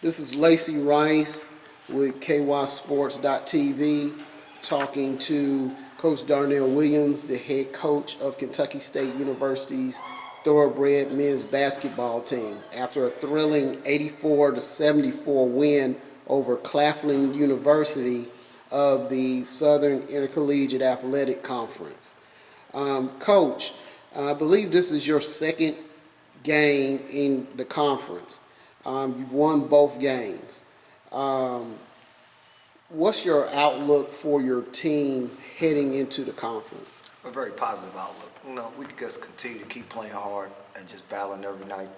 This is Lacey Rice with KySports.TV talking to Coach Darnell Williams, the head coach of Kentucky State University's Thoroughbred men's basketball team. After a thrilling 84-74 win over Claflin University of the Southern Intercollegiate Athletic Conference. Coach, I believe this is your second game in the conference. You've won both games. What's your outlook for your team heading into the conference? A very positive outlook. We can just continue to keep playing hard and just battling every night.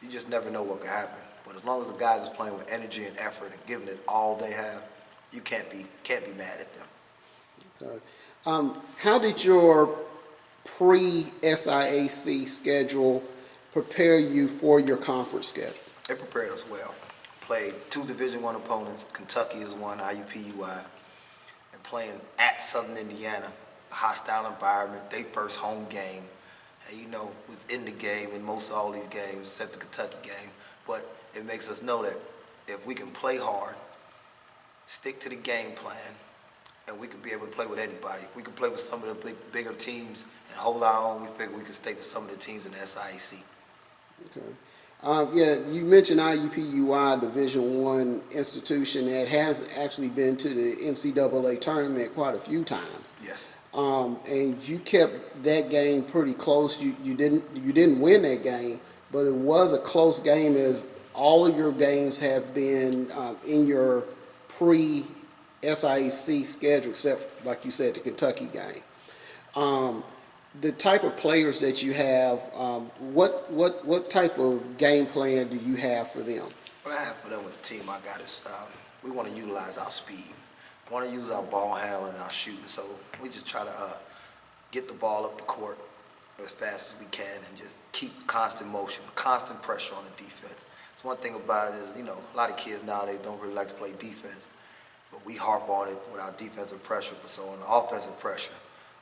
You just never know what can happen. But as long as the guys are playing with energy and effort and giving it all they have, you can't be mad at them. Okay. How did your pre-SIAC schedule prepare you for your conference schedule? It prepared us well. Played two Division I opponents. Kentucky is one, IUPUI, and playing at Southern Indiana, a hostile environment, their first home game. And was in the game in most of all these games, except the Kentucky game. But it makes us know that if we can play hard, stick to the game plan, and we can be able to play with anybody. If we can play with some of the bigger teams and hold our own, we figure we can stay with some of the teams in the SIAC. Okay. Yeah, you mentioned IUPUI, Division I institution that has actually been to the NCAA tournament quite a few times. Yes. And you kept that game pretty close. You didn't win that game, but it was a close game, as all of your games have been in your pre-SIAC schedule, except, like you said, the Kentucky game. The type of players that you have, what type of game plan do you have for them? What I have for them with the team I got is we want to utilize our speed. We want to use our ball handling and our shooting. So we just try to get the ball up the court as fast as we can and just keep constant motion, constant pressure on the defense. So one thing about it is, a lot of kids nowadays don't really like to play defense, but we harp on it with our defensive pressure. But so on the offensive pressure,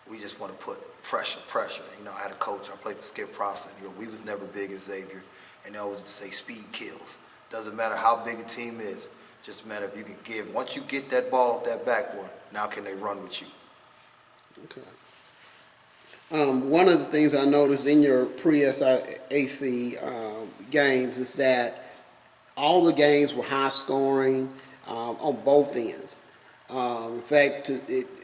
we just want to put pressure. I had a coach, I played for Skip Prosser. We was never big as Xavier, and they always say speed kills. Doesn't matter how big a team is, just a matter if you can give. Once you get that ball off that backboard, now can they run with you? Okay. One of the things I noticed in your pre-SIAC games is that all the games were high scoring on both ends. In fact,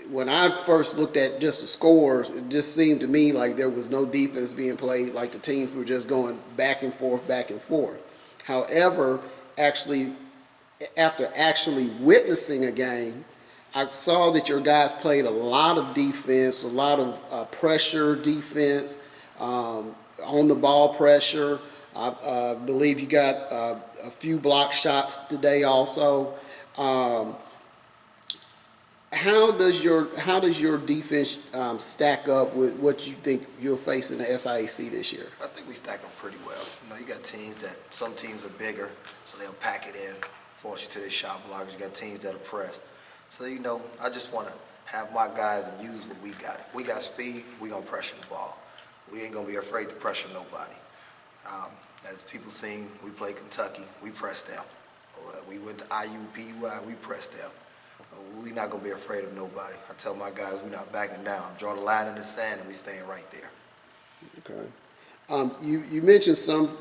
when I first looked at just the scores, it just seemed to me like there was no defense being played, like the teams were just going back and forth, back and forth. However, after actually witnessing a game, I saw that your guys played a lot of defense, a lot of pressure defense, on the ball pressure. I believe you got a few block shots today also. How does your defense stack up with what you think you'll face in the SIAC this year? I think we stack up pretty well. You got teams some teams are bigger, so they'll pack it in, force you to their shot blockers. You got teams that are pressed. So, I just want to have my guys and use what we got. If we got speed, we're going to pressure the ball. We ain't going to be afraid to pressure nobody. As people seen, we play Kentucky, we press them. We went to IUPUI, we press them. We're not going to be afraid of nobody. I tell my guys we're not backing down. Draw the line in the sand and we staying right there. Okay. You mentioned some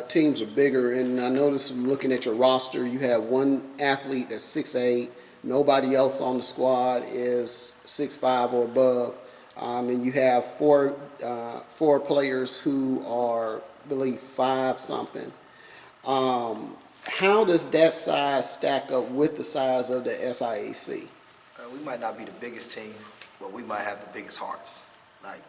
teams are bigger, and I noticed from looking at your roster, you have one athlete that's 6'8". Nobody else on the squad is 6'5" or above. And you have four players who are, I believe, 5-something. How does that size stack up with the size of the SIAC? We might not be the biggest team, but we might have the biggest hearts. Like,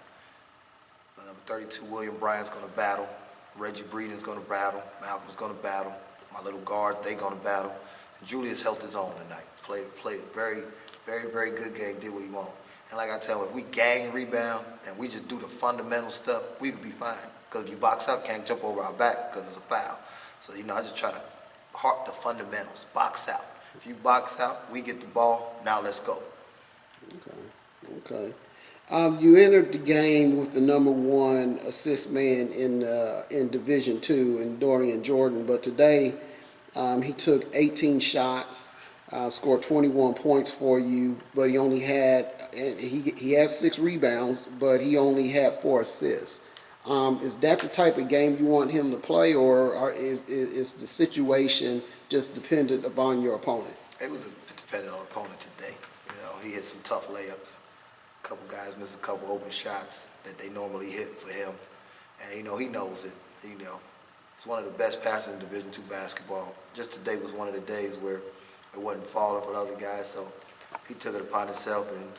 number 32, William Bryant's going to battle. Reggie Breeden's going to battle. Malcolm's going to battle. My little guards, they're going to battle. And Julius held his own tonight. Played a very, very, very good game, did what he wanted. And like I tell him, if we gang rebound and we just do the fundamental stuff, we could be fine. Because if you box up, can't jump over our back because it's a foul. So, I just try to harp the fundamentals, box out. If you box out, we get the ball, now let's go. Okay. You entered the game with the number 1 assist man in Division II in Dorian Jordan, but today He took 18 shots, scored 21 points for you, but he only had, and he had 6 rebounds, but he only had 4 assists. Is that the type of game you want him to play, or is the situation just dependent upon your opponent? It was dependent on the opponent today. You know, he hit some tough layups. A couple guys missed a couple open shots that they normally hit for him. And, you know, he knows it. You know, he's one of the best passers in Division II basketball. Just today was one of the days where it wasn't falling for the other guys, so he took it upon himself and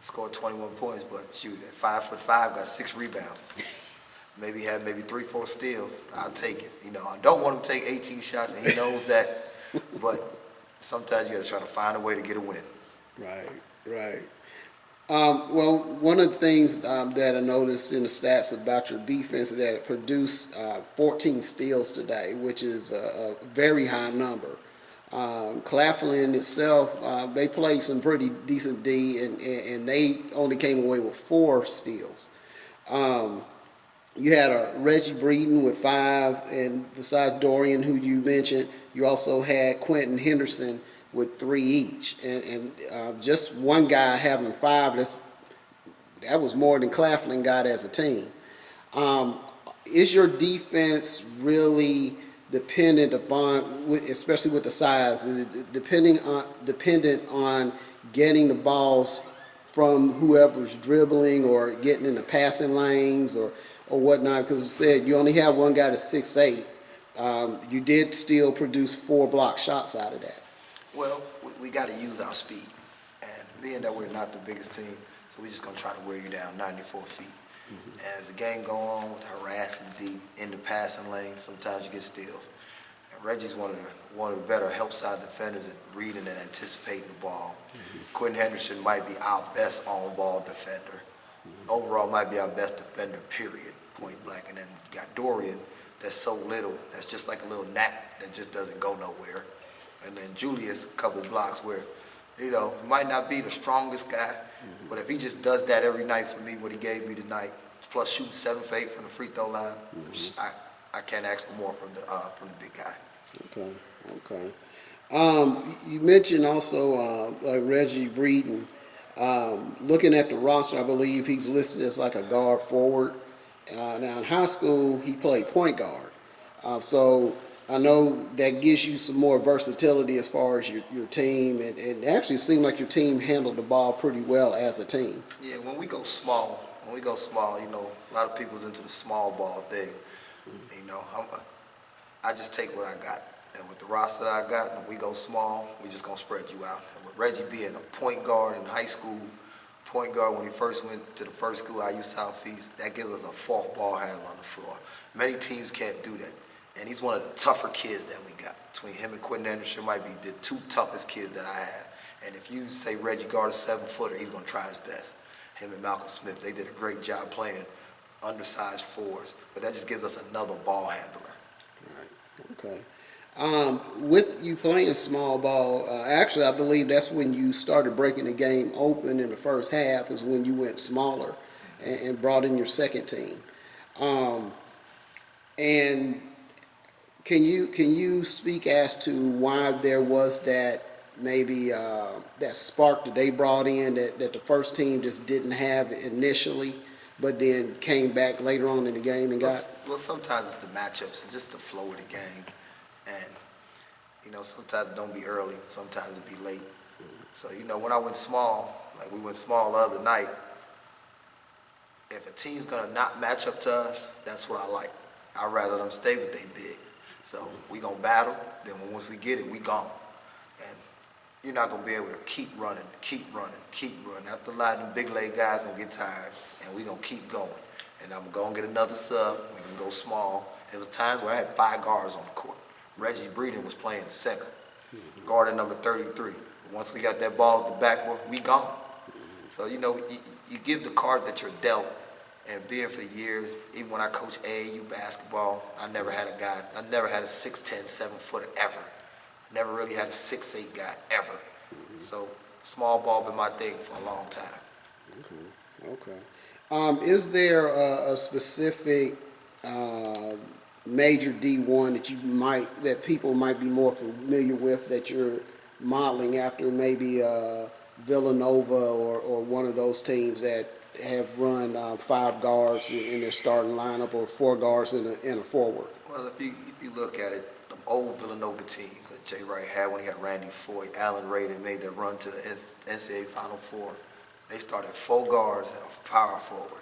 scored 21 points. But shoot, at 5'5", got 6 rebounds. Maybe had 3-4 steals. I'll take it. You know, I don't want him to take 18 shots, and he knows that. But sometimes you got to try to find a way to get a win. Right, right. Well, one of the things that I noticed in the stats about your defense is that it produced 14 steals today, which is a very high number. Claflin itself, they played some pretty decent D, and they only came away with 4 steals. You had a Reggie Breeden with 5, and besides Dorian, who you mentioned, you also had Quentin Henderson with 3 each. And just one guy having 5, that was more than Claflin got as a team. Is your defense really dependent upon, especially with the size, is it dependent on getting the balls from whoever's dribbling or getting in the passing lanes or whatnot? Because it said you only have one guy that's 6'8". You did still produce 4 block shots out of that. Well, we got to use our speed. And being that we're not the biggest team, so we're just going to try to wear you down 94 feet. Mm-hmm. As the game go on with harassing deep in the passing lane, sometimes you get steals. And Reggie's one of the better help side defenders at reading and anticipating the ball. Mm-hmm. Quentin Henderson might be our best on-ball defender. Mm-hmm. Overall, might be our best defender, period, point blank. And then you got Dorian, that's so little, that's just like a little gnat that just doesn't go nowhere. And then Julius, a couple blocks where, you know, he might not be the strongest guy, but if he just does that every night for me, what he gave me tonight, plus shooting 7 for 8 from the free throw line, I can't ask for more from the big guy. Okay. You mentioned also Reggie Breeden. Looking at the roster, I believe he's listed as like a guard forward. Now in high school, he played point guard. So I know that gives you some more versatility as far as your team, and it actually seemed like your team handled the ball pretty well as a team. Yeah, when we go small, you know, a lot of people's into the small ball thing. You know, I just take what I got. And with the roster that I got, when we go small, we just going to spread you out. And with Reggie being a point guard in high school, point guard when he first went to the first school, IU Southeast, that gives us a 4th ball handler on the floor. Many teams can't do that. And he's one of the tougher kids that we got. Between him and Quentin Anderson might be the 2 toughest kids that I have. And if you say Reggie guard a 7-footer, he's going to try his best. Him and Malcolm Smith, they did a great job playing undersized 4s. But that just gives us another ball handler. Right. Okay. With you playing small ball, actually I believe that's when you started breaking the game open in the first half, is when you went smaller and brought in your second team. And can you speak as to why there was that maybe that spark that they brought in that the first team just didn't have initially, but then came back later on in the game and got? Well, sometimes it's the matchups and just the flow of the game. And, you know, sometimes it don't be early, sometimes it be late. So, you know, when I went small, like we went small the other night, if a team's going to not match up to us, that's what I like. I'd rather them stay with they big. So we going to battle, then once we get it, we gone. And you're not going to be able to keep running. After a lot of them big leg guys going to get tired, and we going to keep going. And I'm going to get another sub. We can go small. There was times where I had 5 guards on the court. Reggie Breeden was playing center, guard at number 33. Once we got that ball at the backboard, we gone. So, you know, you give the card that you're dealt. And being for the years, even when I coached AAU basketball, I never had a 6'10", 7-footer ever. Never really had a 6'8" guy ever. So small ball been my thing for a long time. Okay. Is there a specific major D1 that people might be more familiar with, that you're modeling after, maybe Villanova or one of those teams that have run 5 guards in their starting lineup, or 4 guards and a forward? Well, if you look at it, the old Villanova teams that Jay Wright had when he had Randy Foy, Allen Ray, that made their run to the NCAA Final Four, they started 4 guards and a power forward.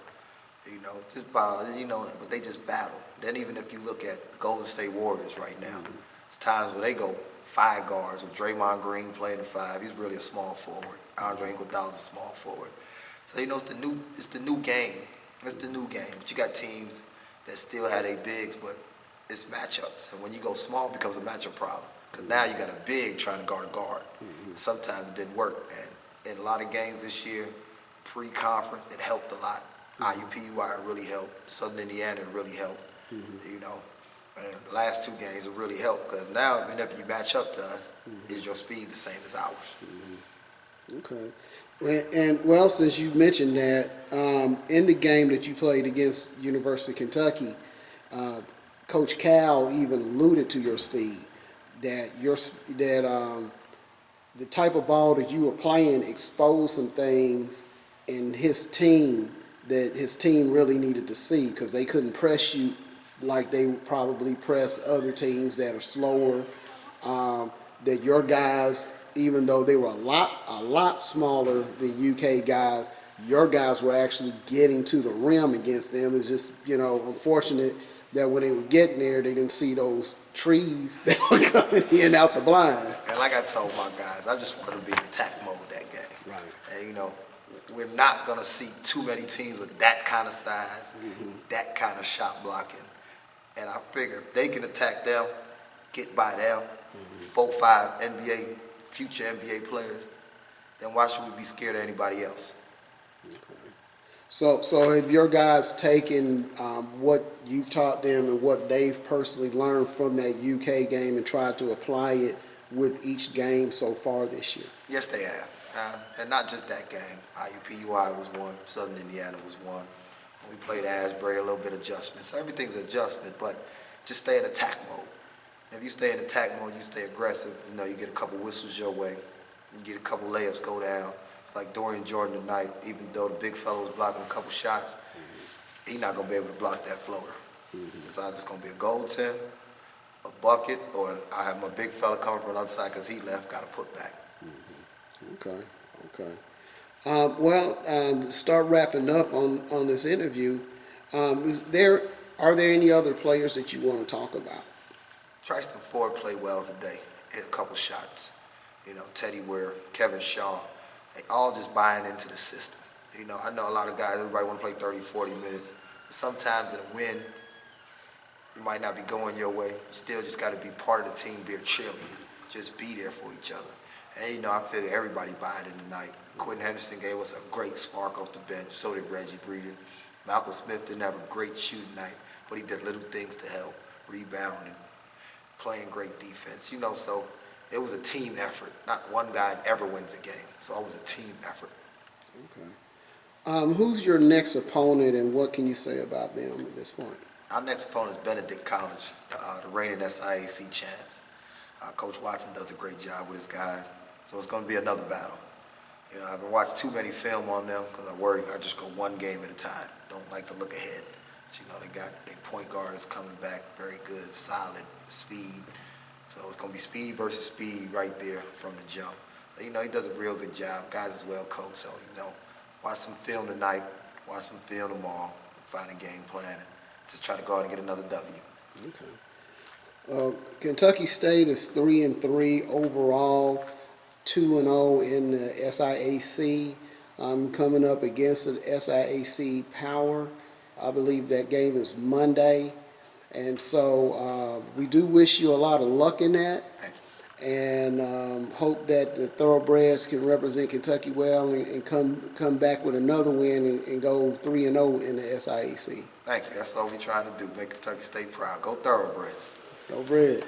But they just battle. Then even if you look at the Golden State Warriors right now, it's times where they go 5 guards with Draymond Green playing the 5. He's really a small forward. Andre Iguodala's a small forward. So it's the new game. It's the new game. But you got teams that still had their bigs, but it's matchups. And when you go small, it becomes a matchup problem. Because now you got a big trying to guard a guard. Sometimes it didn't work. And in a lot of games this year, pre-conference, it helped a lot. IUPUI really helped. Southern Indiana really helped. And the last 2 games it really helped, because now even if you match up to us, is your speed the same as ours? Okay. And well, since you mentioned that, in the game that you played against University of Kentucky, Coach Cal even alluded to your speed, that the type of ball that you were playing exposed some things in his team that his team really needed to see, because they couldn't press you like they would probably press other teams that are slower. That your guys, even though they were a lot smaller than UK guys, your guys were actually getting to the rim against them. It's just, unfortunate that when they were getting there, they didn't see those trees that were coming in out the blinds. And like I told my guys, I just want to be in attack mode that game. Right. And we're not going to see too many teams with that kind of size, that kind of shot blocking. And I figure if they can attack them, get by them, 4, 5 future NBA players, then why should we be scared of anybody else? So have your guys taken what you've taught them and what they've personally learned from that UK game and tried to apply it with each game so far this year? Yes, they have. And not just that game. IUPUI was one. Southern Indiana was one. We played Asbury, a little bit of adjustment. So everything's adjustment, but just stay in attack mode. And if you stay in attack mode, you stay aggressive. You get a couple whistles your way. You get a couple layups go down. It's like Dorian Jordan tonight. Even though the big fellow was blocking a couple shots, he's not going to be able to block that floater. It's either going to be a goaltend, a bucket, or I have my big fella coming from the other side because he left, got to put back. Okay. Start wrapping up on this interview. Are there any other players that you want to talk about? Tristan Ford played well today. Hit a couple shots. Teddy Ware, Kevin Shaw, they all just buying into the system. I know a lot of guys, everybody want to play 30, 40 minutes. Sometimes in a win, you might not be going your way. You still just got to be part of the team, be a cheerleader. Just be there for each other. And, I feel everybody buying in tonight. Quentin Henderson gave us a great spark off the bench. So did Reggie Breeden. Malcolm Smith didn't have a great shooting night, but he did little things to help, rebounding, playing great defense. So it was a team effort. Not one guy ever wins a game. So it was a team effort. Okay. Who's your next opponent, and what can you say about them at this point? Our next opponent is Benedict College, the reigning SIAC champs. Coach Watson does a great job with his guys. So it's going to be another battle. I haven't watched too many film on them because I just go one game at a time. Don't like to look ahead. But, they got their point guard is coming back very good, solid, speed. So it's going to be speed versus speed right there from the jump. So, he does a real good job. Guys is well coached. So, watch some film tonight, watch some film tomorrow, find a game plan, and just try to go out and get another W. Okay. Kentucky State is 3-3 overall, 2-0 in the SIAC. Coming up against the SIAC Power. I believe that game is Monday. And so we do wish you a lot of luck in that. Thank you. And hope that the Thoroughbreds can represent Kentucky well and come back with another win and go 3-0 in the SIAC. Thank you. That's all we're trying to do, make Kentucky State proud. Go Thoroughbreds. Go Breds.